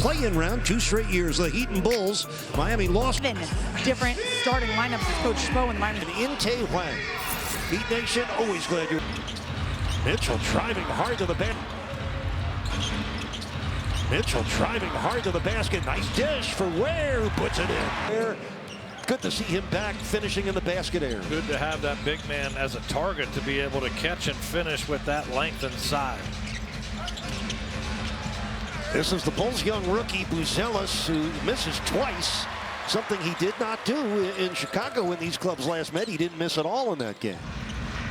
play-in round 2 straight years. The Heat and Bulls. Miami lost. Different starting lineups as Coach Spo and the Miami. In Tae Hwang. Heat Nation, always glad you. Mitchell driving hard to the basket. Mitchell driving hard to the basket. Nice dish for Ware, who puts it in. Good to see him back finishing in the basket area. Good to have that big man as a target to be able to catch and finish with that length and size. This is the Bulls' young rookie, Buzelis, who misses twice. Something he did not do in Chicago when these clubs last met. He didn't miss at all in that game.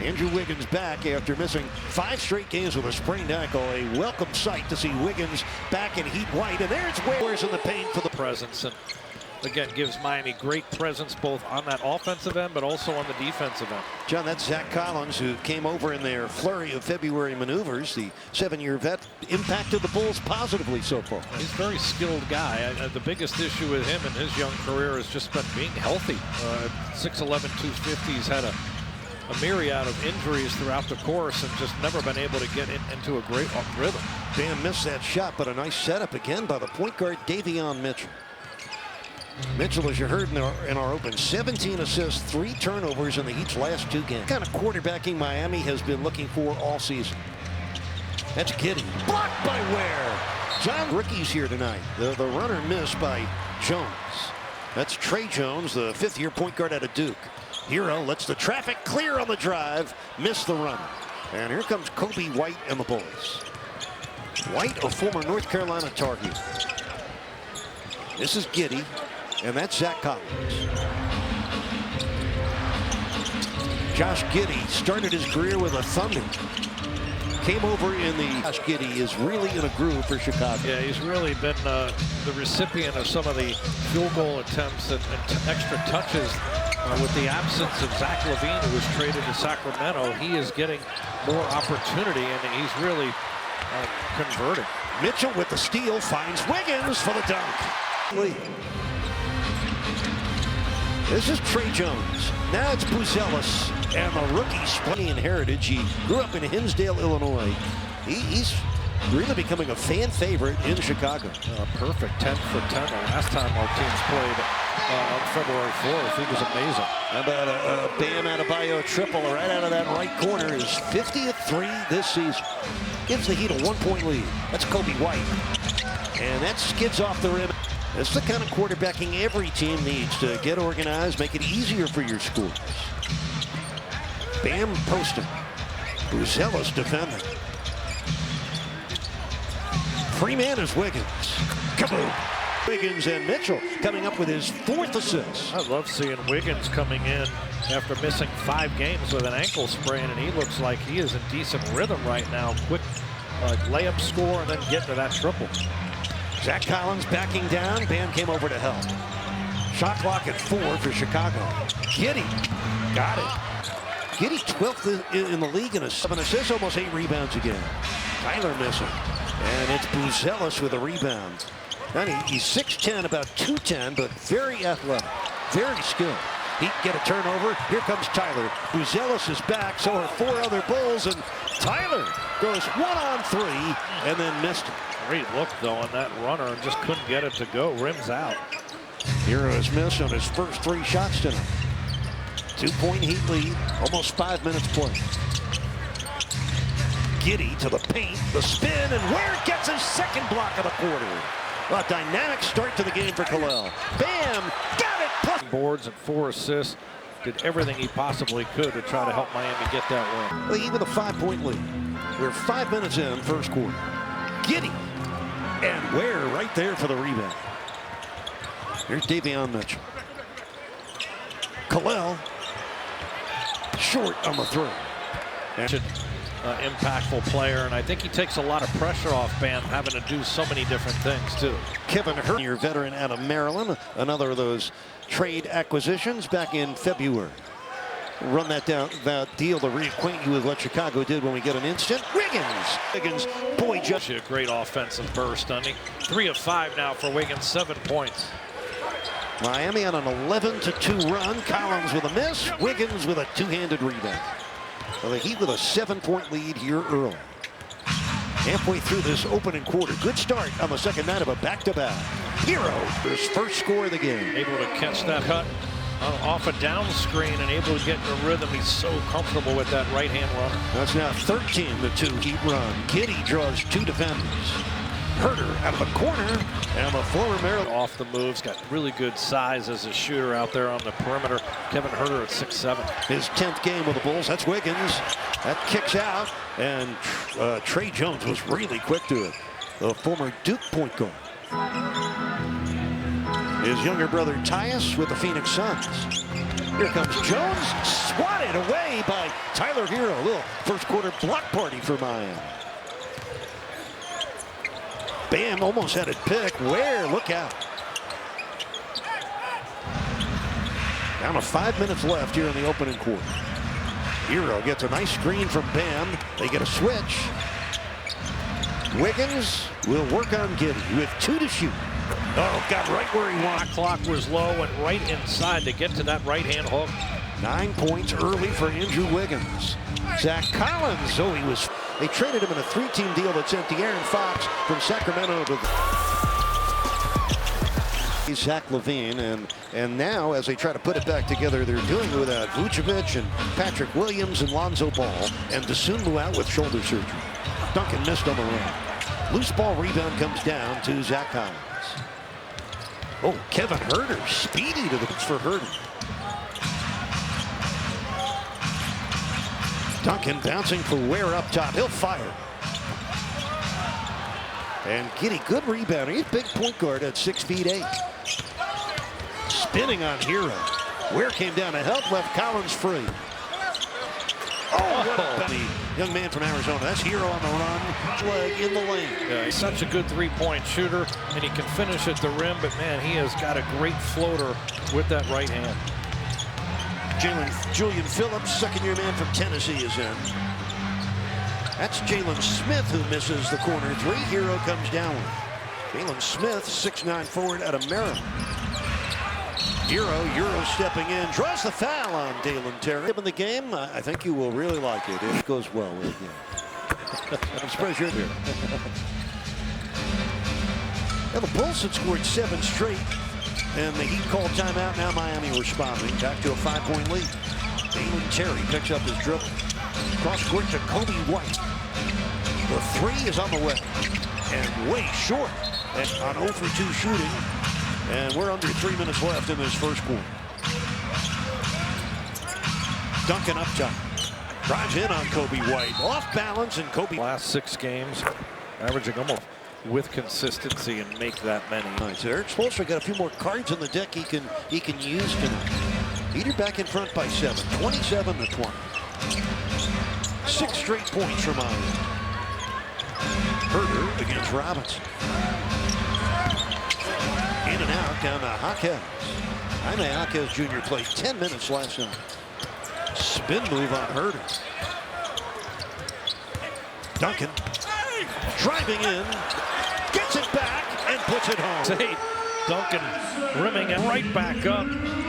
Andrew Wiggins back after missing 5 straight games with a sprained ankle. A welcome sight to see Wiggins back in Heat white. And there's Ware's in the paint for the presence. And again, gives Miami great presence both on that offensive end, but also on the defensive end. John, that's Zach Collins, who came over in their flurry of February maneuvers. The 7-year vet impacted the Bulls positively so far. He's a very skilled guy. The biggest issue with him in his young career has just been being healthy. 6'11", 250. He's had a myriad of injuries throughout the course and just never been able to get into a great rhythm. Bam missed that shot, but a nice setup again by the point guard, Davion Mitchell. Mitchell, as you heard in our open, 17 assists, 3 turnovers in the Heat's last 2 games. Kind of quarterbacking Miami has been looking for all season. That's Giddey. Blocked by Ware. John, rookies here tonight. The runner missed by Jones. That's Trey Jones, the 5th-year point guard out of Duke. Hero lets the traffic clear on the drive, missed the run. And here comes Kobe White and the Bulls. White, a former North Carolina Tar Heel. This is Giddey, and that's Zach Collins. Josh Giddey started his career with the Thunder. Came over in the... Josh Giddey is really in a groove for Chicago. Yeah, he's really been the recipient of some of the field goal attempts and extra touches. With the absence of Zach LaVine, who was traded to Sacramento, he is getting more opportunity, and he's really converting. Mitchell with the steal finds Wiggins for the dunk. This is Trey Jones. Now it's Buzelis and the rookie Spanish heritage. He grew up in Hinsdale, Illinois. He's really becoming a fan favorite in Chicago. Perfect 10 for 10 the last time our teams played on February 4th. He was amazing. How about a Bam Adebayo triple right out of that right corner? His 50th 3 this season. Gives the Heat a 1-point lead. That's Kobe White. And that skids off the rim. That's the kind of quarterbacking every team needs to get organized, make it easier for your schools. Bam posting. Buzelis defending. Free man is Wiggins. Kaboom. Wiggins and Mitchell coming up with his 4th assist. I love seeing Wiggins coming in after missing 5 games with an ankle sprain, and he looks like he is in decent rhythm right now. Quick layup score and then get to that triple. Zach Collins backing down. Bam came over to help. Shot clock at 4 for Chicago. Giddey got it. Giddey 12th in the league in 7 assists, almost 8 rebounds again. Tyler missing. And it's Buzelis with a rebound. And he's 6'10", about 210, but very athletic, very skilled. He get a turnover. Here comes Tyler. Buzelis is back, so are 4 other Bulls, and Tyler goes 1-on-3 and then missed it. Great look, though, on that runner and just couldn't get it to go. Rims out. Hero has missed on his first 3 shots tonight. 2-point Heat lead, almost 5 minutes played. Giddey to the paint, the spin, and Ware gets his 2nd block of the quarter. A dynamic start to the game for Kalel. Bam! Got it! Plus boards and 4 assists. Did everything he possibly could to try to help Miami get that win. The Heat with a 5-point lead. We're 5 minutes in, first quarter. Giddey and Ware right there for the rebound. Here's Davion Mitchell. Kalel short on the throw. Impactful player, and I think he takes a lot of pressure off Bam having to do so many different things too. Kevin Hurt, your veteran out of Maryland, another of those trade acquisitions back in February. Run that down, that deal to reacquaint you with what Chicago did when we get an instant. Wiggins, boy, just a great offensive burst, doesn't he? 3 of 5 now for Wiggins, 7 points. Miami on an 11-2 run. Collins with a miss. Wiggins with a 2-handed rebound. Well, the Heat with a 7-point lead here early. Halfway through this opening quarter. Good start on the second night of a back-to-back. Hero, his first score of the game. Able to catch that cut off a down screen and able to get in a rhythm. He's so comfortable with that right-hand runner. That's now 13-2 Heat run. Giddy draws two defenders. Huerter out of the corner, and the former Maryland Off the moves, got really good size as a shooter out there on the perimeter. Kevin Huerter at 6'7". his 10th game with the Bulls. That's Wiggins. That kicks out, and Trey Jones was really quick to it. The former Duke point guard. His younger brother Tyus with the Phoenix Suns. Here comes Jones, swatted away by Tyler Hero. A little first quarter block party for Miami. Bam almost had it picked. Ware, look out. Down to 5 minutes left here in the opening quarter. Hero gets a nice screen from Bam. They get a switch. Wiggins will work on Giddy with 2 to shoot. Oh, got right where he wanted. Clock was low and right inside to get to that right-hand hook. 9 points early for Andrew Wiggins. Zach Collins, they traded him in a 3-team deal that sent De'Aaron Fox from Sacramento to Zach LaVine, and now as they try to put it back together, they're doing it without Vucevic and Patrick Williams and Lonzo Ball, and Dosunmu out with shoulder surgery. Duncan missed on the run. Loose ball rebound comes down to Zach Collins. Oh, Kevin Huerter, speedy to the pitch for Huerter. Duncan bouncing for Ware up top. He'll fire. And Giddy, good rebounding. He's a big point guard at 6'8". Spinning on Hero. Ware came down to help, left Collins free. Oh, what a bunny. Young man from Arizona. That's Hero on the run. Leg in the lane. Yeah, he's such a good three-point shooter, and he can finish at the rim, but man, he has got a great floater with that right hand. Julian Phillips, second-year man from Tennessee, is in. That's Jalen Smith who misses the corner three. Hero comes down with. Jalen Smith, 6'9" forward out of Maryland. Euro stepping in, draws the foul on Dalen Terry. In the game, I think you will really like it. It goes well with you. I'm surprised you're here. Now the Bulls had scored 7 straight, and the Heat called timeout. Now Miami responding back to a 5-point lead. Dalen Terry picks up his dribble. Cross court to Kobe White. The three is on the way, and way short. And on 0 for 2 shooting. And we're under 3 minutes left in this first quarter. Duncan up top. Drives in on Kobe White. Off balance, and Kobe. Last 6 games, averaging almost with consistency and make that many. Nice. Eric Spoelstra got a few more cards on the deck he can use tonight. Heater back in front by 7, 27-20. 6 straight points from Miami. Huerter against Robinson. In and out down to Jaquez. Jaime Jaquez Jr. played 10 minutes last night. Spin move on Huerter. Duncan driving in, gets it back and puts it home. Say, Duncan rimming it right back up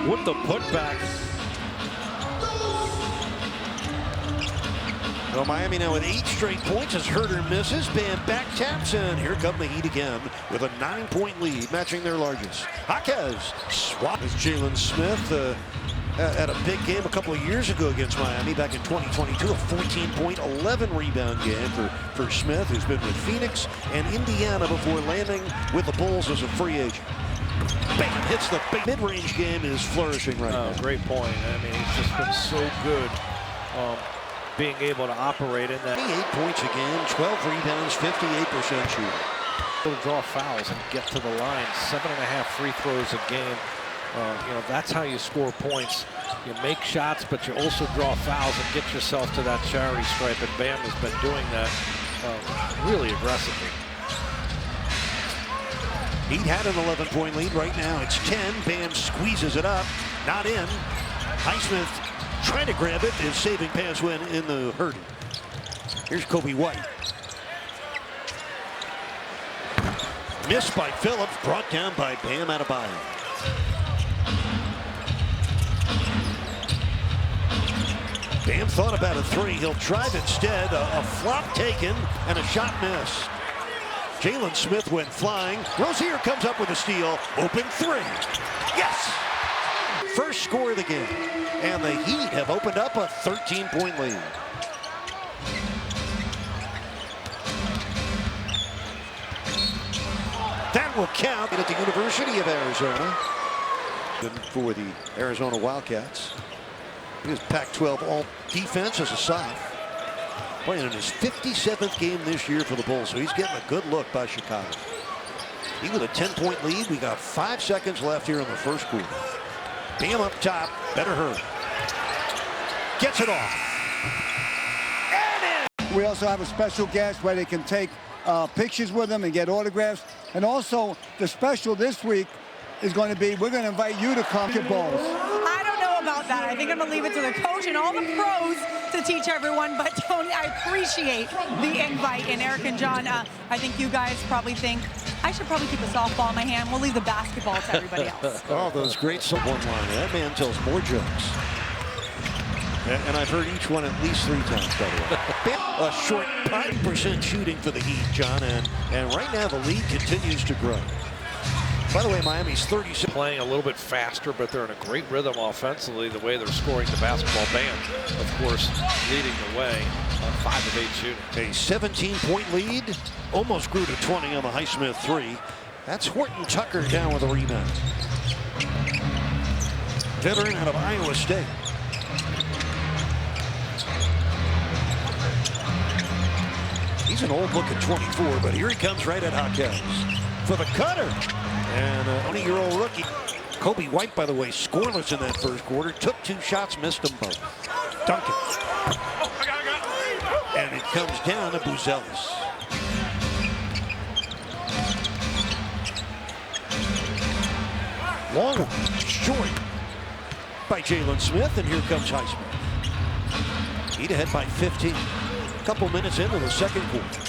with the putback. Well, Miami now with 8 straight points as Huerter misses. Bam back taps, and here come the Heat again with a 9-point lead, matching their largest. Jaquez swap with Jalen Smith. Had a big game a couple of years ago against Miami back in 2022. A 14-point, 11-rebound game for Smith, who's been with Phoenix and Indiana before landing with the Bulls as a free agent. Bam, hits the mid-range game, is flourishing right now. Great point. I mean, he's just been so good. Being able to operate in that. 28 points a game, 12 rebounds, 58% shooting. To draw fouls and get to the line. 7.5 free throws a game. That's how you score points. You make shots, but you also draw fouls and get yourself to that charity stripe. And Bam has been doing that really aggressively. Heat had an 11-point lead. Right now it's 10. Bam squeezes it up. Not in. Highsmith trying to grab it. His saving pass went in the Huerter. Here's Kobe White. Missed by Phillips. Brought down by Bam Adebayo. Bam thought about a three. He'll drive instead. A flop taken and a shot missed. Jalen Smith went flying. Rozier comes up with a steal. Open three. Yes! First score of the game. And the Heat have opened up a 13-point lead. That will count at the University of Arizona. For the Arizona Wildcats. He was Pac-12 all defense as a soph. Playing in his 57th game this year for the Bulls, so he's getting a good look by Chicago. He with a 10-point lead. We got 5 seconds left here in the first quarter. Bam up top. Better hurry. Gets it off. And in. We also have a special guest where they can take pictures with them and get autographs. And also, the special this week is going to be, we're going to invite you to come to Bulls. I don't know about that. I think I'm going to leave it to the coach and all the pros to teach everyone. But Tony, I appreciate the invite. And Eric and John, I think you guys probably think I should probably keep a softball in my hand. We'll leave the basketball to everybody else. Oh, those great one-liner. That man tells more jokes. And I've heard each one at least 3 times, by the way. A short 9% shooting for the Heat, John. And right now the lead continues to grow. By the way, Miami's 36. Playing a little bit faster, but they're in a great rhythm offensively, the way they're scoring the basketball. Bam, of course, leading the way on 5 of 8 shooting. A 17-point lead. Almost grew to 20 on the Highsmith 3. That's Horton Tucker down with a rebound. Veteran out of Iowa State. He's an old look at 24, but here he comes right at Jaquez for the cutter. And a 20-year-old rookie. Kobe White, by the way, scoreless in that first quarter. Took 2 shots, missed them both. Duncan. And it comes down to Buzelis. Long one, short by Jalen Smith, and here comes Highsmith. Heat ahead by 15. A couple minutes into the second quarter.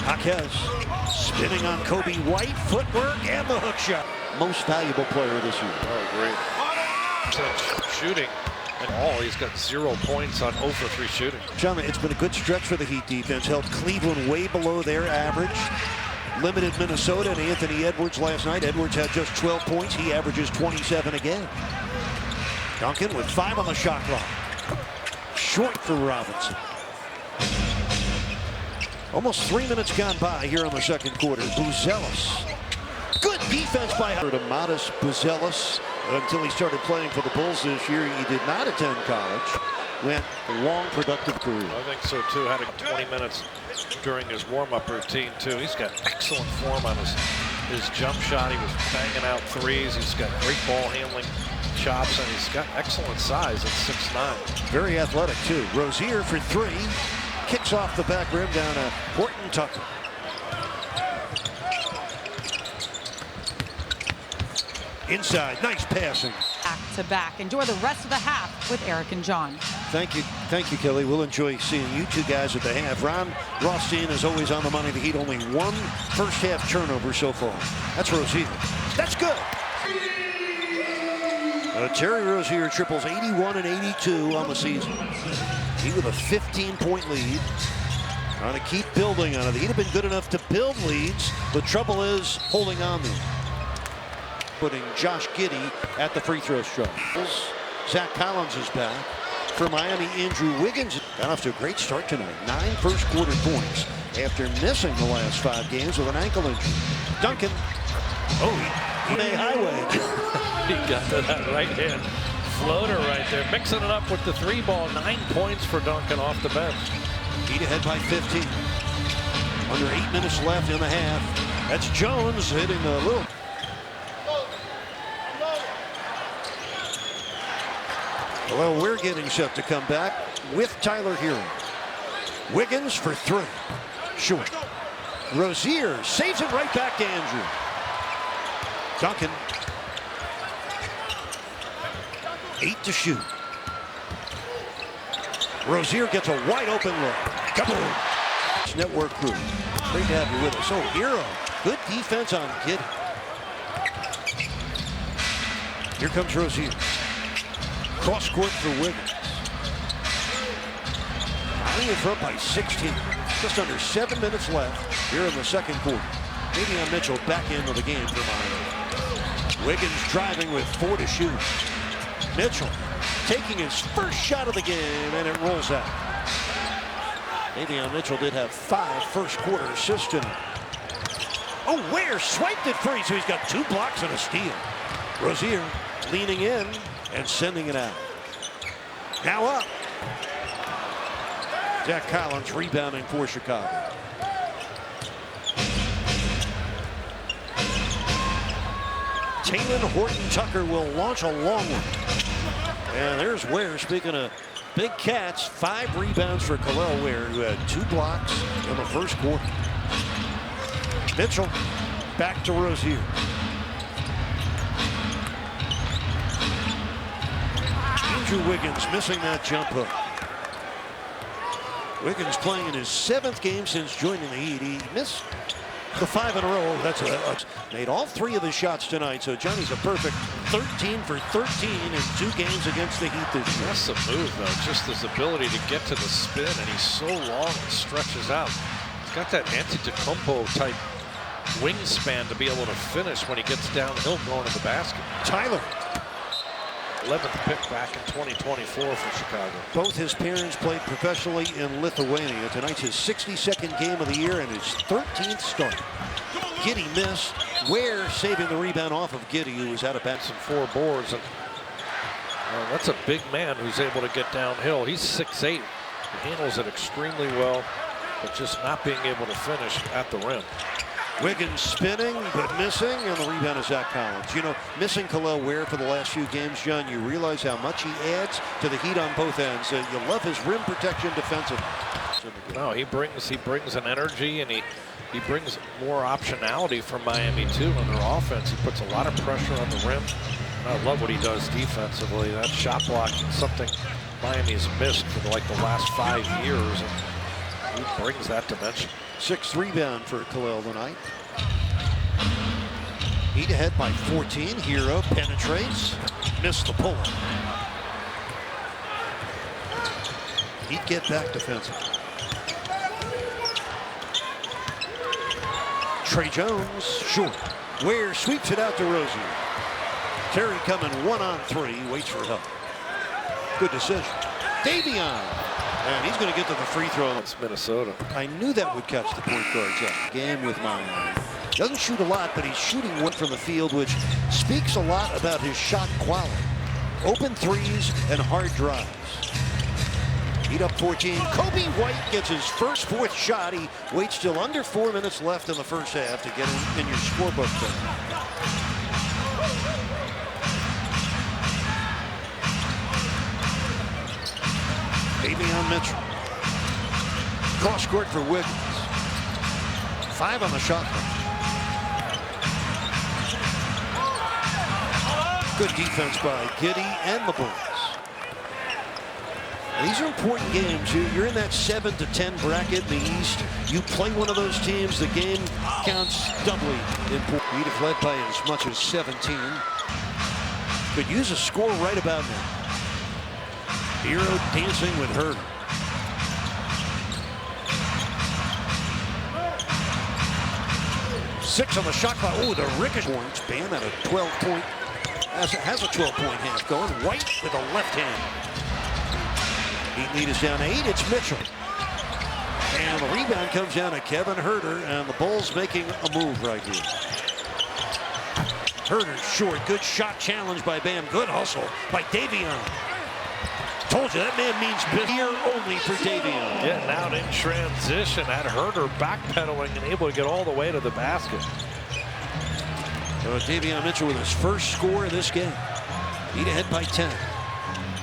Jaquez spinning on Kobe White, footwork, and the hook shot. Most valuable player this year. Oh, great. Shooting and all. He's got 0 points on 0 for 3 shooting. John, it's been a good stretch for the Heat defense. Held Cleveland way below their average. Limited Minnesota and Anthony Edwards last night. Edwards had just 12 points. He averages 27 again. Duncan with 5 on the shot clock. Short for Robinson. Almost 3 minutes gone by here on the second quarter. Buzelis. Good defense by Modest Buzelis. Until he started playing for the Bulls this year, he did not attend college. Went a long, productive career. I think so, too. Had 20 minutes during his warm-up routine, too. He's got excellent form on his jump shot. He was banging out threes. He's got great ball handling chops, and he's got excellent size at 6'9". Very athletic, too. Rozier for 3. Kicks off the back rim down to Horton Tucker. Inside, nice passing. Back to back. Enjoy the rest of the half with Eric and John. Thank you, Kelly. We'll enjoy seeing you 2 guys at the half. Ron Rothstein is always on the money. The Heat only 1 first half turnover so far. That's Rozier. That's good. Terry Rozier triples 81 and 82 on the season. He with a 15-point lead. Trying to keep building on it. The Heat have been good enough to build leads. The trouble is holding on to them. Putting Josh Giddey at the free throw stripe. Zach Collins is back. For Miami, Andrew Wiggins got off to a great start tonight. 9 first quarter points after missing the last 5 games with an ankle injury. Duncan. Oh, he made highway. He got to that right hand floater right there, mixing it up with the 3 ball. 9 points for Duncan off the bench. Heat ahead by 15. Under 8 minutes left in the half. That's Jones hitting a little. Well, we're getting set to come back with Tyler Herro. Wiggins for 3. Short. Rozier saves it right back to Andrew. Duncan. 8 to shoot. Rozier gets a wide open look. Kaboom! Network crew. Great to have you with us. So Herro, good defense on Giddey. Here comes Rozier. Cross court for Wiggins. Miami in front by 16. Just under 7 minutes left here in the second quarter. Davion Mitchell back into the game for Miami. Wiggins driving with 4 to shoot. Mitchell taking his first shot of the game, and it rolls out. Davion Mitchell did have 5 first quarter assists tonight. Oh, Ware swiped it free, so he's got 2 blocks and a steal. Rozier leaning in and sending it out. Now up. Zach Collins rebounding for Chicago. Talen Horton-Tucker will launch a long one. And there's Ware, speaking of big cats, 5 rebounds for Kel'el Ware, who had 2 blocks in the first quarter. Mitchell back to Rozier. Andrew Wiggins missing that jump hook. Wiggins playing in his 7th game since joining the Heat. He missed the 5 in a row. That's made all 3 of his shots tonight. So Johnny's a perfect 13 for 13 in 2 games against the Heat this year. That's the move, though. Just his ability to get to the spin, and he's so long and stretches out. He's got that Antetokounmpo type wingspan to be able to finish when he gets downhill going to the basket. Tyler. 11th pick back in 2024 for Chicago. Both his parents played professionally in Lithuania. Tonight's his 62nd game of the year and his 13th start. Giddey missed. Ware saving the rebound off of Giddey, who was out of bounds. And 4 boards. And that's a big man who's able to get downhill. He's 6'8". He handles it extremely well, but just not being able to finish at the rim. Wiggins spinning, but missing, and the rebound is Zach Collins. You know, missing Kel'el Ware for the last few games, John, you realize how much he adds to the Heat on both ends. You love his rim protection defensively. No, he brings an energy, and he brings more optionality for Miami, too, on their offense. He puts a lot of pressure on the rim. And I love what he does defensively. That shot block is something Miami's missed for like the last 5 years, and he brings that dimension. 6th rebound for Kel'el tonight. Heat ahead by 14. Hero penetrates. Missed the pull. Heat get back defensively. Trey Jones short. Ware sweeps it out to Rozier. Terry coming 1-on-3. Waits for help. Good decision. Davion. And he's going to get to the free throw. It's Minnesota. I knew that would catch the point guard's eye. Game with Miami. Doesn't shoot a lot, but he's shooting one from the field, which speaks a lot about his shot quality. Open threes and hard drives. Heat up 14. Kobe White gets his first 4th shot. He waits till under 4 minutes left in the first half to get in your scorebook there. Davion Mitchell. Cross court for Wiggins. 5 on the shot clock. Good defense by Giddey and the Bulls. These are important games. You're in that 7 to 10 bracket in the East. You play one of those teams, the game counts doubly important. Heat have led by as much as 17. Could use a score right about now. Hero dancing with Herder. Six on the shot clock. Oh, the ricochet points. Bam at a 12-point. Has a 12-point half going. White with a left hand. Heat lead is down to 8. It's Mitchell. And the rebound comes down to Kevin Herder, and the Bulls making a move right here. Herder short. Good shot challenge by Bam. Good hustle by Davion. Told you that man means here only for Davion. Getting out in transition at Herder, backpedaling and able to get all the way to the basket. Davion Mitchell with his first score of this game. Heat ahead by 10.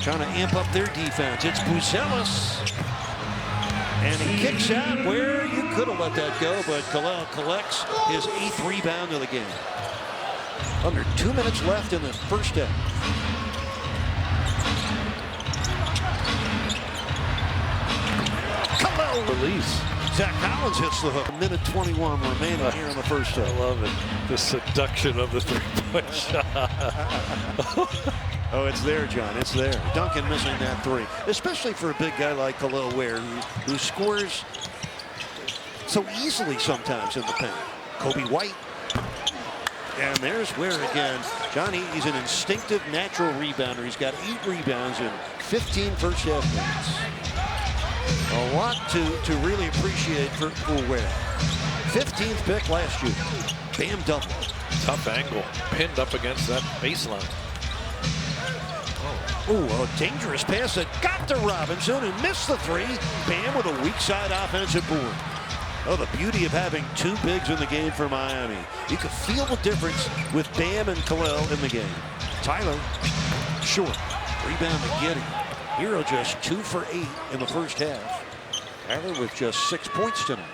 Trying to amp up their defense. It's Buzelis. And he kicks out where you could have let that go, but Kel'el collects his 8th rebound of the game. Under 2 minutes left in the first half. Kel'el Release. Zach Collins hits the hook. 1:21 remaining here in the first half. I love it. The seduction of the 3-point shot. Oh, it's there, John. It's there. Duncan missing that three, especially for a big guy like Khalil Ware, who scores so easily sometimes in the paint. Kobe White. And there's Ware again. Johnny, he's an instinctive, natural rebounder. He's got 8 rebounds in 15 first half minutes. A lot to really appreciate for Ware. 15th pick last year. Bam double. Tough angle. Pinned up against that baseline. Oh, a dangerous pass that got to Robinson and missed the three. Bam with a weak side offensive board. Oh, the beauty of having 2 bigs in the game for Miami. You could feel the difference with Bam and Khalil in the game. Tyler, short. Rebound to Giddey. Hero just 2 for 8 in the first half. Tyler with just 6 points tonight.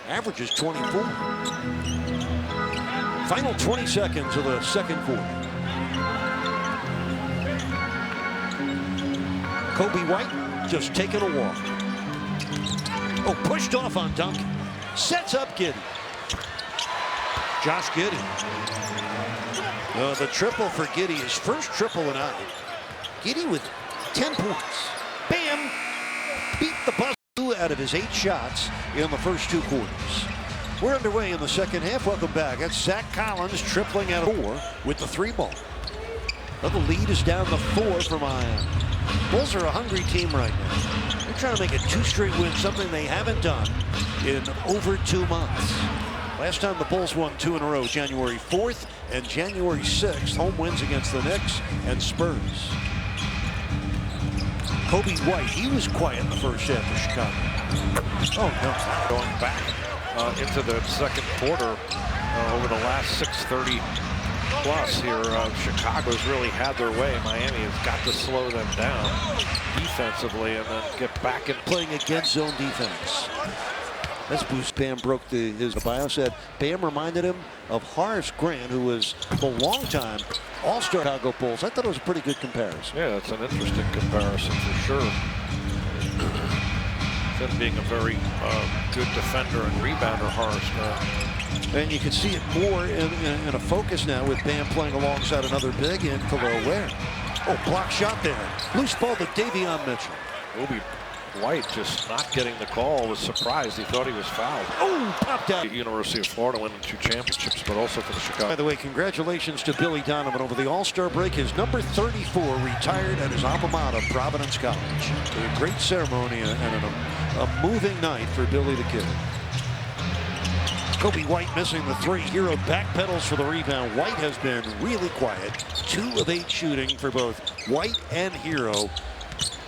Averages 24. Final 20 seconds of the second quarter. Kobe White just taking a walk. Oh, pushed off on Duncan. Sets up Giddey. Josh Giddey. The triple for Giddey, his first triple and out. Giddey with 10 points. Bam! Beat the buzz out of his 8 shots in the first 2 quarters. We're underway in the second half. Welcome back. That's Zach Collins tripling out of 4 with the 3 ball. Now the lead is down to 4 for Miami. Bulls are a hungry team right now. They're trying to make it 2 straight wins, something they haven't done in over 2 months. Last time the Bulls won 2 in a row, January 4th and January 6th. Home wins against the Knicks and Spurs. Kobe White, he was quiet in the first half of Chicago. Oh, no. Going back into the second quarter over the last 6:30 plus here. Chicago's really had their way. Miami has got to slow them down defensively and then get back in playing against zone defense. That's boost. Bam broke his bio. Said Bam reminded him of Horace Grant, who was the longtime All-Star Chicago Bulls. I thought it was a pretty good comparison. Yeah, it's an interesting comparison for sure. Him being a very good defender and rebounder, Horace Grant. And you can see it more in a focus now with Bam playing alongside another big in Khalil Ware. Oh, block shot there. Loose ball to Davion Mitchell. Kobe White just not getting the call. Was surprised. He thought he was fouled. Oh, popped out. The University of Florida winning 2 championships, but also for the Chicago. By the way, congratulations to Billy Donovan over the All-Star break. His number 34 retired at his alma mater, Providence College. A great ceremony and a moving night for Billy the Kid. Kobe White missing the 3. Hero backpedals for the rebound. White has been really quiet. 2 of 8 shooting for both White and Hero.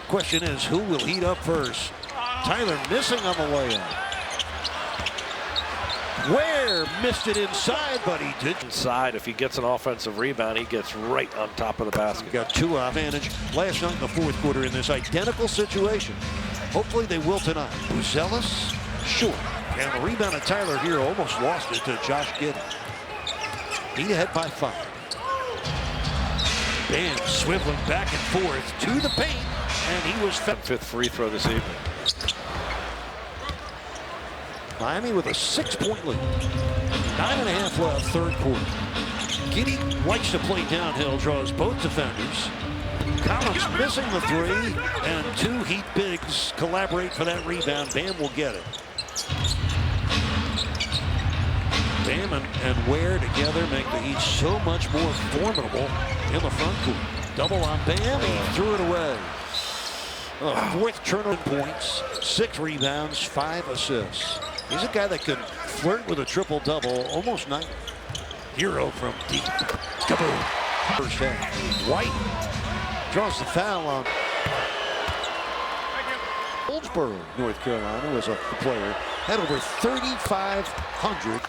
Question is, who will heat up first? Tyler missing on the layup. Ware missed it inside, but he did. Inside, if he gets an offensive rebound, he gets right on top of the basket. Got 2 advantage last night in the fourth quarter in this identical situation. Hopefully they will tonight. Buzelis, short. And the rebound of Tyler Hero almost lost it to Josh Giddey. Heat ahead by 5. Bam swiveling back and forth to the paint. And he was 5th free throw this evening. Miami with a 6-point lead. 9.5 left, third quarter. Giddey likes to play downhill, draws both defenders. Collins missing the 3, and 2 Heat bigs collaborate for that rebound. Bam will get it. Bam and Ware together make the Heat so much more formidable in the front court. Double on Bam, he threw it away. 4th turnover points, 6 rebounds, 5 assists. He's a guy that can flirt with a triple-double almost nightly. Hero from deep. Kaboom. First half. White draws the foul on Goldsboro, North Carolina, was a player. Had over 3,500.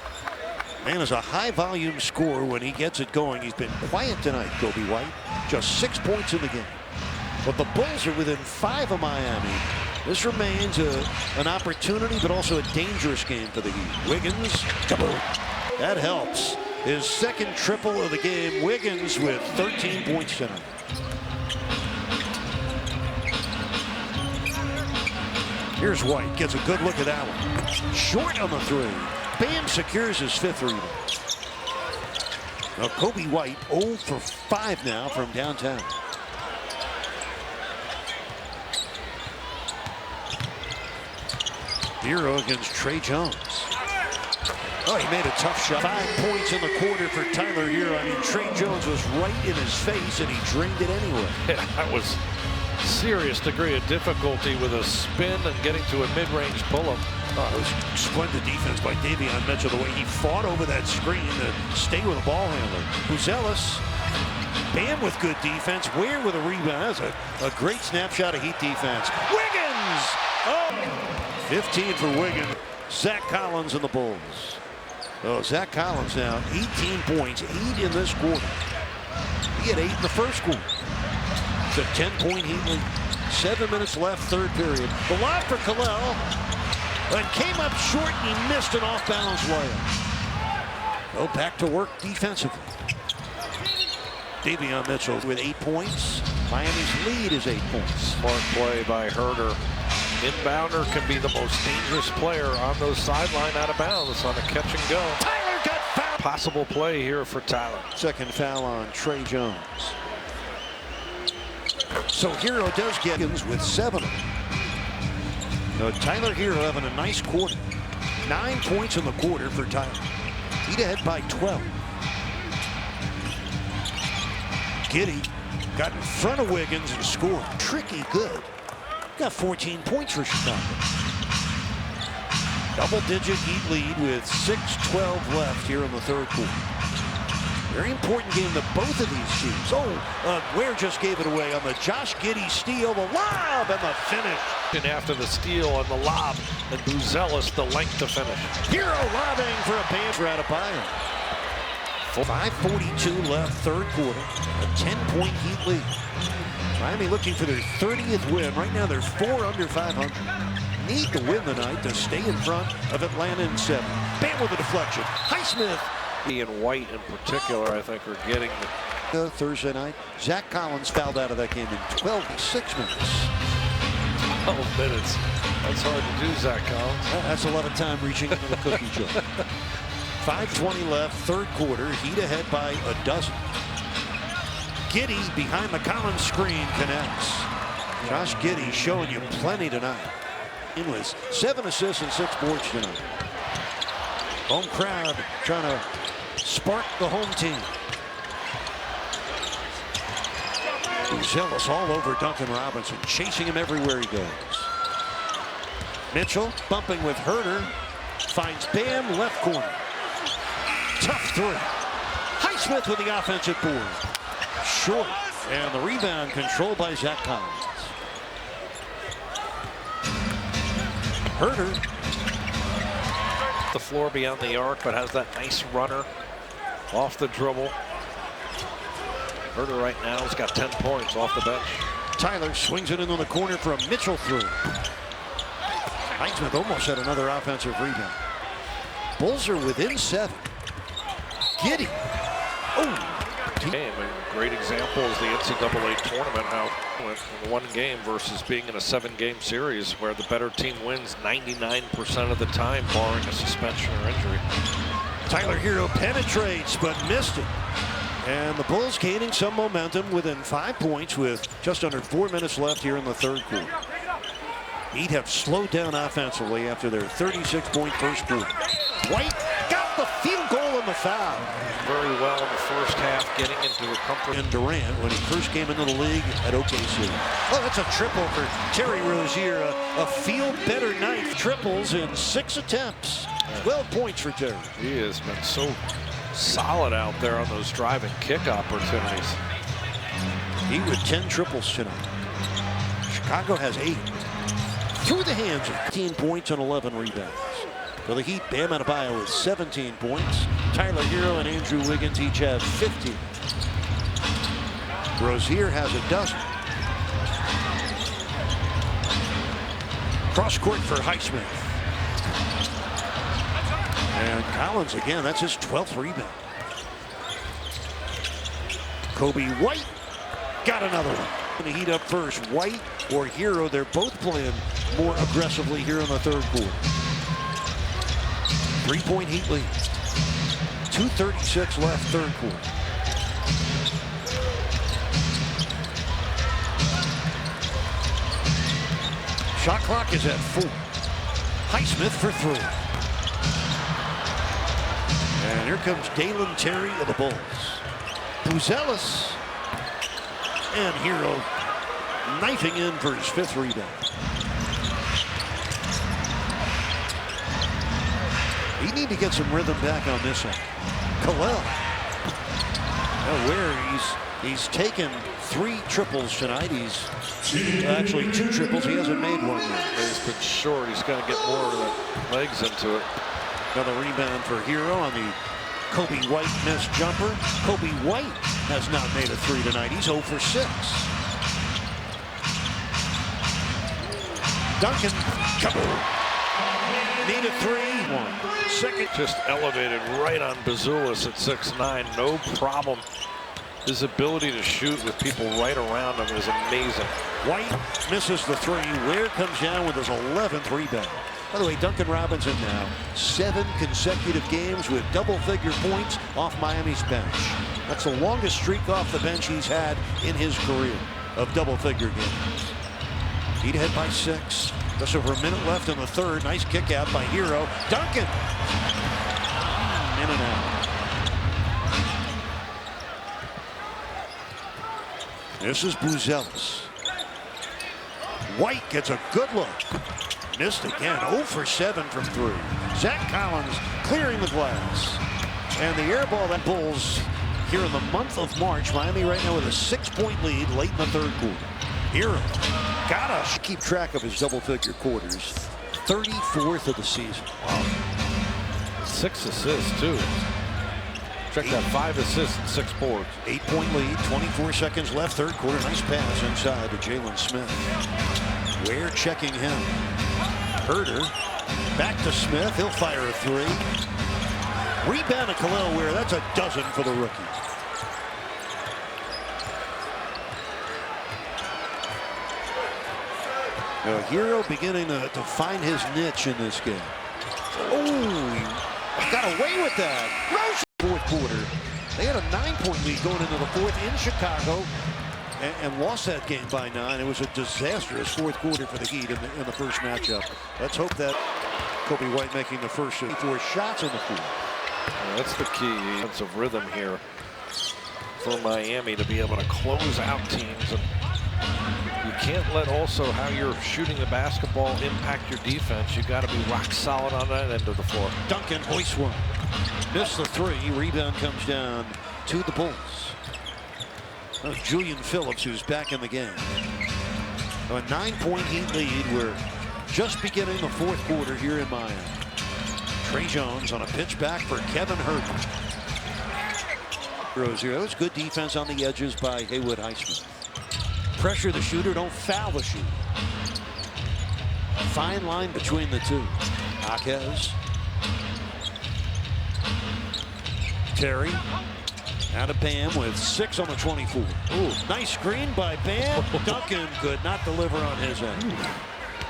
Man is a high-volume scorer when he gets it going. He's been quiet tonight, Kobe White. Just 6 points in the game. But the Bulls are within 5 of Miami. This remains an opportunity, but also a dangerous game for the Heat. Wiggins, kaboom. That helps. His 2nd triple of the game. Wiggins with 13 points tonight. Here's White. Gets a good look at that one. Short on the 3. Bam secures his 5th rebound. Now Kobe White 0 for 5 now from downtown. Hero against Trey Jones. Oh, he made a tough shot. 5 points in the quarter for Tyler Hero. I mean, Trey Jones was right in his face, and he drained it anyway. Yeah, that was serious degree of difficulty with a spin and getting to a mid-range pull-up. Oh, it was splendid defense by Davion Mitchell, the way he fought over that screen to stay with the ball handler. Buzelis, Bam with good defense, Ware with a rebound. That's a great snapshot of Heat defense. Wiggins! Oh! 15 for Wiggins. Zach Collins and the Bulls. Oh, Zach Collins now, 18 points, 8 in this quarter. He had 8 in the first quarter. It's a 10-point Heat lead. 7 minutes left, third period. The lob for Kalel. And came up short and he missed an off-balance layup. Oh, back to work defensively. Davion Mitchell with 8 points. Miami's lead is 8 points. Smart play by Herter. Inbounder can be the most dangerous player on those sideline out of bounds on a catch and go. Tyler got fouled. Possible play here for Tyler. Second foul on Trey Jones. So Hero does get with 7. Now, Tyler Hero having a nice quarter. 9 points in the quarter for Tyler. Heat ahead by 12. Giddey got in front of Wiggins and scored. Tricky good. Got 14 points for Chicago. Double-digit Heat lead with 6:12 left here in the third quarter. Very important game to both of these teams. Oh, Ware just gave it away on the Josh Giddey steal, the lob, and the finish. And after the steal on the lob, and Buzelis the length to finish. Hero lobbing for a band for Adebayo. 5:42 left, third quarter. A 10-point Heat lead. Miami looking for their 30th win. Right now they're 4 under 500. Need to win tonight to stay in front of Atlanta in 7. Bam with a deflection. Highsmith. He and White in particular, I think, are getting the Thursday night. Zach Collins fouled out of that game in 12 minutes. 12 minutes. That's hard to do, Zach Collins. That's a lot of time reaching into the cookie jar. 5:20 left, third quarter. Heat ahead by a dozen. Giddey behind the Collins screen connects. Josh Giddey showing you plenty tonight. It was 7 assists and 6 boards tonight. Home crowd trying to spark the home team. Buzelis all over Duncan Robinson, chasing him everywhere he goes. Mitchell bumping with Herter. Finds Bam, left corner. Tough three. Highsmith with the offensive board. Short. And the rebound controlled by Zach Collins. Herter. The floor beyond the arc, but has that nice runner off the dribble. Herter right now has got 10 points off the bench. Tyler swings it into the corner for a Mitchell three. Highsmith almost had another offensive rebound. Bulls are within 7. Giddey. Oh. Game. A great example is the NCAA tournament, how it went in one game versus being in a 7-game series where the better team wins 99% of the time, barring a suspension or injury. Tyler Hero penetrates but missed it. And the Bulls gaining some momentum within 5 points with just under 4 minutes left here in the third quarter. Heat have slowed down offensively after their 36-point first quarter. White got the field goal and the foul. Very well in the first half, getting into a comfort. And Durant, when he first came into the league at OKC. Oh, that's a triple for Terry Rozier. A feel-better night. Triples in 6 attempts. 12 points for Terry. He has been so solid out there on those drive and kick opportunities. He with 10 triples tonight. Chicago has 8. Through the hands of 15 points and 11 rebounds. For the Heat, Bam Adebayo with 17 points. Tyler Hero and Andrew Wiggins each have 15. Rozier has a dozen. Cross court for Highsmith. And Collins again, that's his 12th rebound. Kobe White got another one. Going to heat up first. White or Hero, they're both playing more aggressively here in the third quarter. 3-point Heat lead. 2:36 left, third quarter. Shot clock is at 4. Highsmith for three. And here comes Dalen Terry of the Bulls. Buzelis and Hero knifing in for his 5th rebound. He need to get some rhythm back on this one. Kalel. Where he's taken 3 triples tonight. He's actually 2 triples. He hasn't made one yet. He's been short. He's got to get more of the legs into it. Another rebound for Hero on the Kobe White missed jumper. Kobe White has not made a 3 tonight. He's 0 for 6. Duncan. Need a 3. 1. Second. Just elevated right on Buzelis at 6'9". No problem. His ability to shoot with people right around him is amazing. White misses the 3. Ware comes down with his 11th rebound. By the way, Duncan Robinson now 7 consecutive games with double-figure points off Miami's bench. That's the longest streak off the bench he's had in his career of double-figure games. He'd ahead by 6. Just over a minute left in the 3rd. Nice kick out by Hero. Duncan. In and out. This is Buzelis. White gets a good look. Missed again. 0 for 7 from 3. Zach Collins clearing the glass. And the air ball that Bulls here in the month of March. Miami right now with a 6-point lead late in the 3rd quarter. Hero. Gotta keep track of his double-figure quarters. 34th of the season. Wow. 6 assists, too. Check that, 5 assists and 6 boards. 8-point lead, 24 seconds left, 3rd quarter. Nice pass inside to Jalen Smith. Ware checking him. Herder back to Smith. He'll fire a 3. Rebound to Kalel Ware. That's a dozen for the rookie. Hero beginning to find his niche in this game. Oh, he got away with that. Rose. 4th quarter. They had a 9-point lead going into the 4th in Chicago and lost that game by 9. It was a disastrous 4th quarter for the Heat in the first matchup. Let's hope that Kobe White making the first 4 shots in the 4th. Well, that's the key. Offensive rhythm here for Miami to be able to close out teams. And you can't let also how you're shooting the basketball impact your defense. You got to be rock solid on that end of the floor. Duncan hoists one. Missed the 3. Rebound comes down to the Bulls. Julian Phillips, who's back in the game. A 9-point Heat lead. We're just beginning the 4th quarter here in Miami. Trey Jones on a pitch back for Kevin Herter. Rozier. That was good defense on the edges by Haywood Highsmith. Pressure the shooter, don't foul the shooter. Fine line between the two. Jaquez. Terry. Out of Bam with 6 on the 24. Ooh, nice screen by Bam. Duncan could not deliver on his end.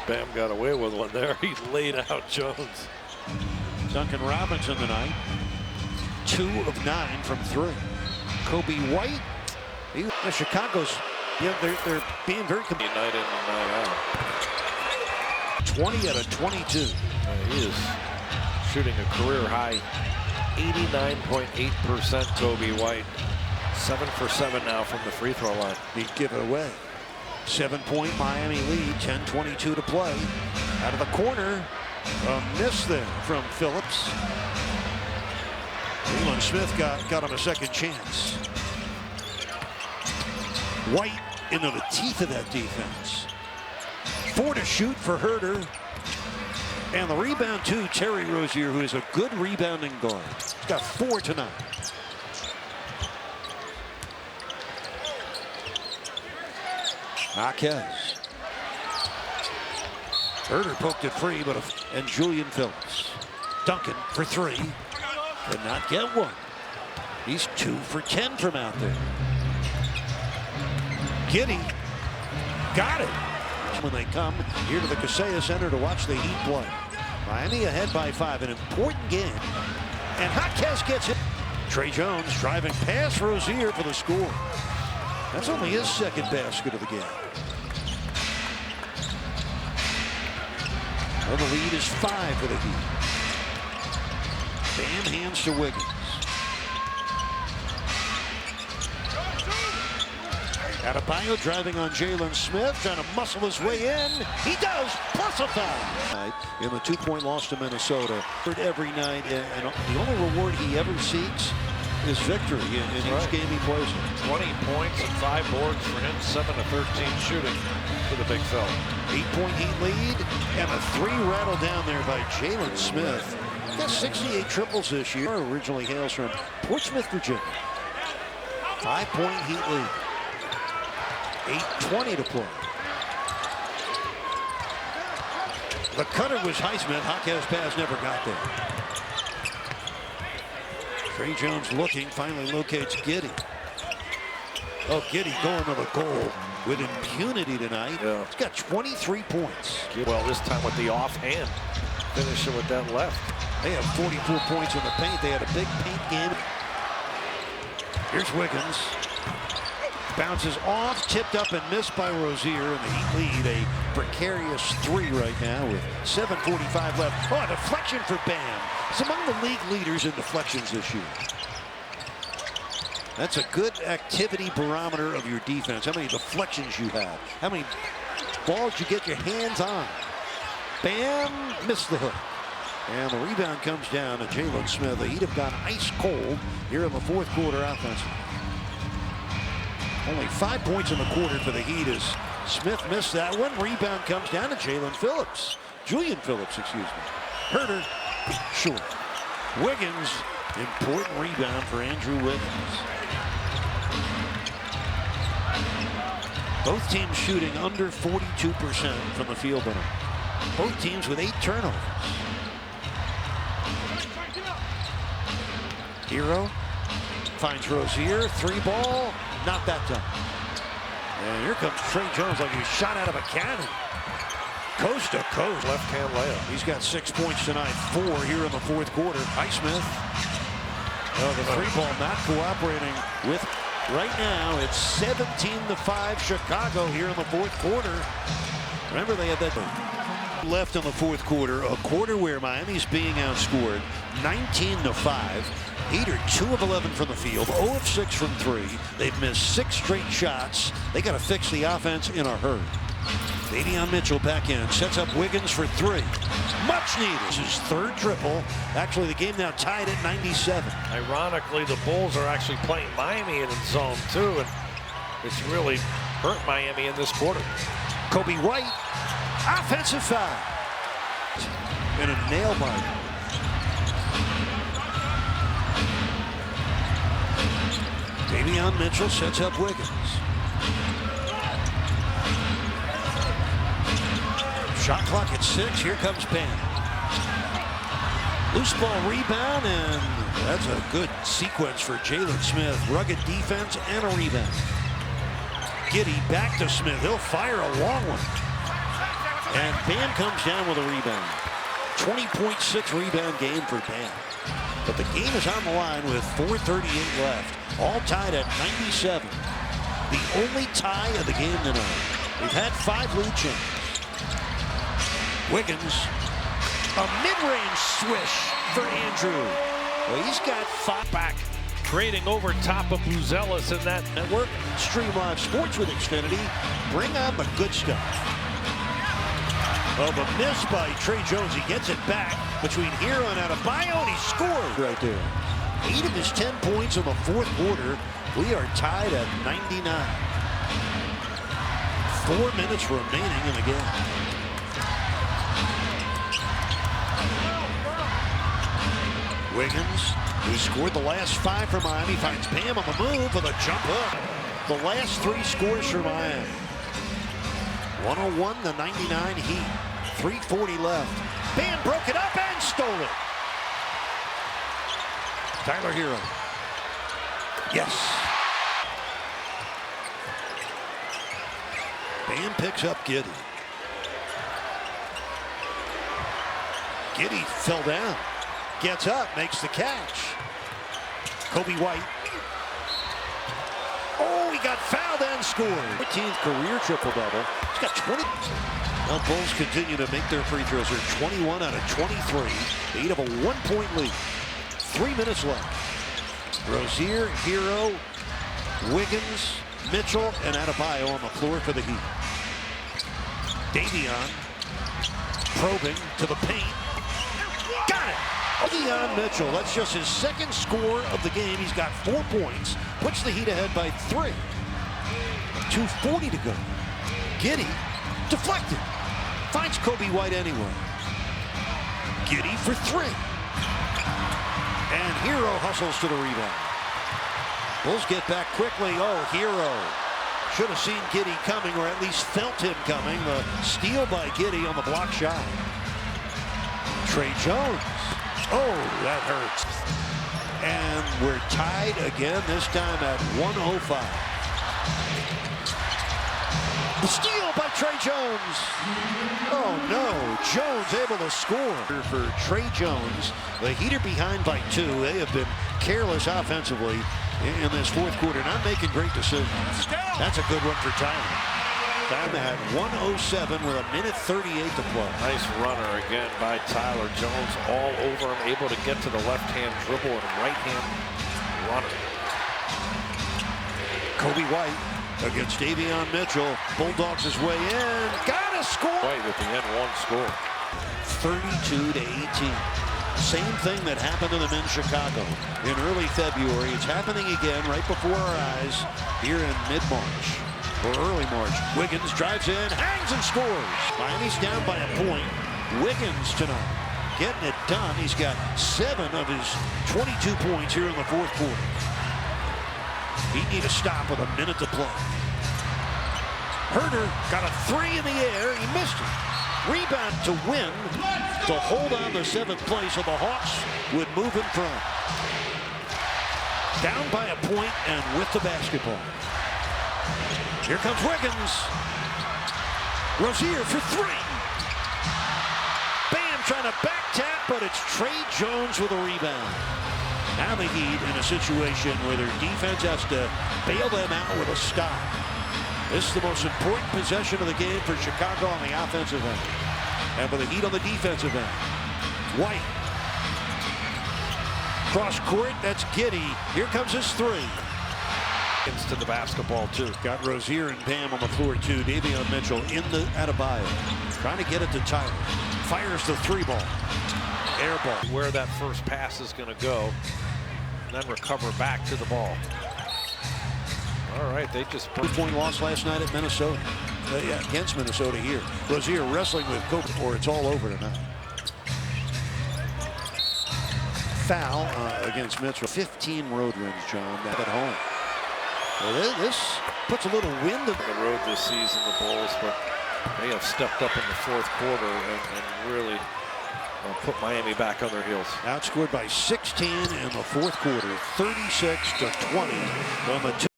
Bam got away with one there. He laid out Jones. Duncan Robinson tonight. 2 of 9 from 3. Kobe White. Chicago's, they're being very competitive. Night in and night out. 20 out of 22. He is shooting a career high 89.8% Kobe White. 7 for 7 now from the free throw line. He'd give it away. 7-point Miami lead, 10:22 to play. Out of the corner, a miss there from Phillips. Jalen Smith got him a second chance. White into the teeth of that defense. 4 to shoot for Herter. And the rebound to Terry Rozier, who is a good rebounding guard. He's got 4 tonight. Jaquez. Herter poked it free, and Julian Phillips. Duncan for 3. Could not get one. He's 2 for 10 from out there. Giddey got it. When they come here to the Kaseya Center to watch the Heat play. Miami ahead by 5, an important game. And Jaquez gets it. Trey Jones driving past Rozier for the score. That's only his 2nd basket of the game. Well, the lead is 5 for the Heat. Bam hands to Wiggins. Adebayo driving on Jalen Smith, trying to muscle his way in. He does, plus a foul. In the 2-point loss to Minnesota. Every night, and the only reward he ever seeks is victory in each game he plays in. 20 points and 5 boards for him, 7 of 13 shooting for the big fella. 8-point Heat lead, and a 3 rattled down there by Jalen Smith. He got 68 triples this year. Originally hails from Portsmouth, Virginia. 5-point Heat lead. 8:20 to play. The cutter was Highsmith. Jaquez Paz never got there. Trey Jones looking, finally locates Giddey. Oh, Giddey going to the goal with impunity tonight. Yeah. He's got 23 points. Well, this time with the offhand, finishing with that left. They have 44 points in the paint. They had a big paint game. Here's Wiggins. Bounces off, tipped up and missed by Rozier, and the Heat lead a precarious 3 right now with 7:45 left. Oh, a deflection for Bam. He's among the league leaders in deflections this year. That's a good activity barometer of your defense. How many deflections you have. How many balls you get your hands on. Bam missed the hook. And the rebound comes down to Jalen Smith. The Heat have gone ice cold here in the 4th quarter offensively. Only 5 points in the quarter for the Heat as Smith missed that one. Rebound comes down to Julian Phillips, excuse me. Herter, short. Wiggins, important rebound for Andrew Wiggins. Both teams shooting under 42% from the field tonight. Both teams with 8 turnovers. Hero finds Rozier, 3 ball, not that time. And here comes Trey Jones like he was shot out of a cannon. Coast to coast. Left-hand layup. He's got 6 points tonight, 4 here in the 4th quarter. Highsmith. The 3 ball not cooperating with. Right now, it's 17-5 Chicago here in the 4th quarter. Remember, they had that left in the 4th quarter, a quarter where Miami's being outscored 19-5. Heat are 2 of 11 from the field, 0 of 6 from 3. They've missed 6 straight shots. They got to fix the offense in a hurry. Davion Mitchell back in, sets up Wiggins for 3. Much needed. This is his 3rd triple. Actually, the game now tied at 97. Ironically, the Bulls are actually playing Miami in zone 2, and it's really hurt Miami in this quarter. Kobe White, offensive foul. And a nail biter. Davion Mitchell sets up Wiggins. Shot clock at 6. Here comes Bam. Loose ball rebound, and that's a good sequence for Jalen Smith. Rugged defense and a rebound. Giddey back to Smith. He'll fire a long one. And Bam comes down with a rebound. 20.6 rebound game for Bam. But the game is on the line with 4:38 left. All tied at 97. The only tie of the game tonight. We've had 5 lead changes. Wiggins, a mid-range swish for Andrew. Well, he's got 5 back. Trading over top of Buzelis in that network. Stream Live Sports with Xfinity. Bring on the good stuff. Oh, the miss by Trey Jones. He gets it back between Hero and Adebayo, and he scores right there. 8 of his 10 points in the 4th quarter. We are tied at 99. 4 minutes remaining in the game. Wiggins, who scored the last 5 for Miami, finds Bam on the move with a jump hook. The last 3 scores for Miami. 101-99 Heat. 3:40 left. Bam broke it up and stole it. Tyler Hero. Yes. Bam picks up Giddey. Giddey fell down. Gets up, makes the catch. Kobe White. Oh, he got fouled and scored. 15th career triple-double. He's got 20. Now Bulls continue to make their free throws. They're 21 out of 23. They eat up a 1-point lead. 3 minutes left. Rozier, Hero, Wiggins, Mitchell, and Adebayo on the floor for the Heat. Davion probing to the paint. Got it! Davion Mitchell, that's just his second score of the game. He's got 4 points, puts the Heat ahead by 3. 2:40 to go. Giddey deflected. Finds Kobe White anyway. Giddey for 3. And Hero hustles to the rebound. Bulls get back quickly. Oh, Hero. Should have seen Giddey coming, or at least felt him coming. The steal by Giddey on the block shot. Tre Jones. Oh, that hurts. And we're tied again, this time at 105. The steal by Tre Jones. Oh no, Jones able to score for Tre Jones. The Heat are behind by 2. They have been careless offensively in this fourth quarter, not making great decisions. That's a good one for Tyler. Time at 1:07 with 1:38 to play. Nice runner again by Tyler Jones, all over him, able to get to the left-hand dribble and right-hand runner. Kobe White against Davion Mitchell. Bulldogs his way in. Got a score. White with the N1 score. 32-18. Same thing that happened to them in Chicago in early February. It's happening again right before our eyes here in mid-March or early March. Wiggins drives in, hangs and scores. Miami's down by a point. Wiggins tonight getting it done. He's got 7 of his 22 points here in the fourth quarter. He need a stop with a minute to play. Herter got a 3 in the air. He missed it. Rebound to win, to hold on to 7th place, so the Hawks would move in front. Down by a point and with the basketball. Here comes Wiggins. Rozier for 3. Bam, trying to back tap, but it's Tre Jones with a rebound. Now the Heat in a situation where their defense has to bail them out with a stop. This is the most important possession of the game for Chicago on the offensive end. And for the Heat on the defensive end. White. Cross court, that's Giddey. Here comes his 3. To the basketball, too. Got Rozier and Bam on the floor, too. Davion Mitchell in the Adebayo. Trying to get it to Tyler. Fires the 3 ball. Air ball. Where that first pass is going to go. And then recover back to the ball. All right, they just... 2-point loss last night at Minnesota. Against Minnesota here. Rozier wrestling with Kobe, or it's all over tonight. Foul against Mitchell. 15 road wins, John, at home. Well, this puts a little wind in the road this season, the Bulls, but they have stepped up in the fourth quarter and really put Miami back on their heels. Outscored by 16 in the fourth quarter, 36-20 on the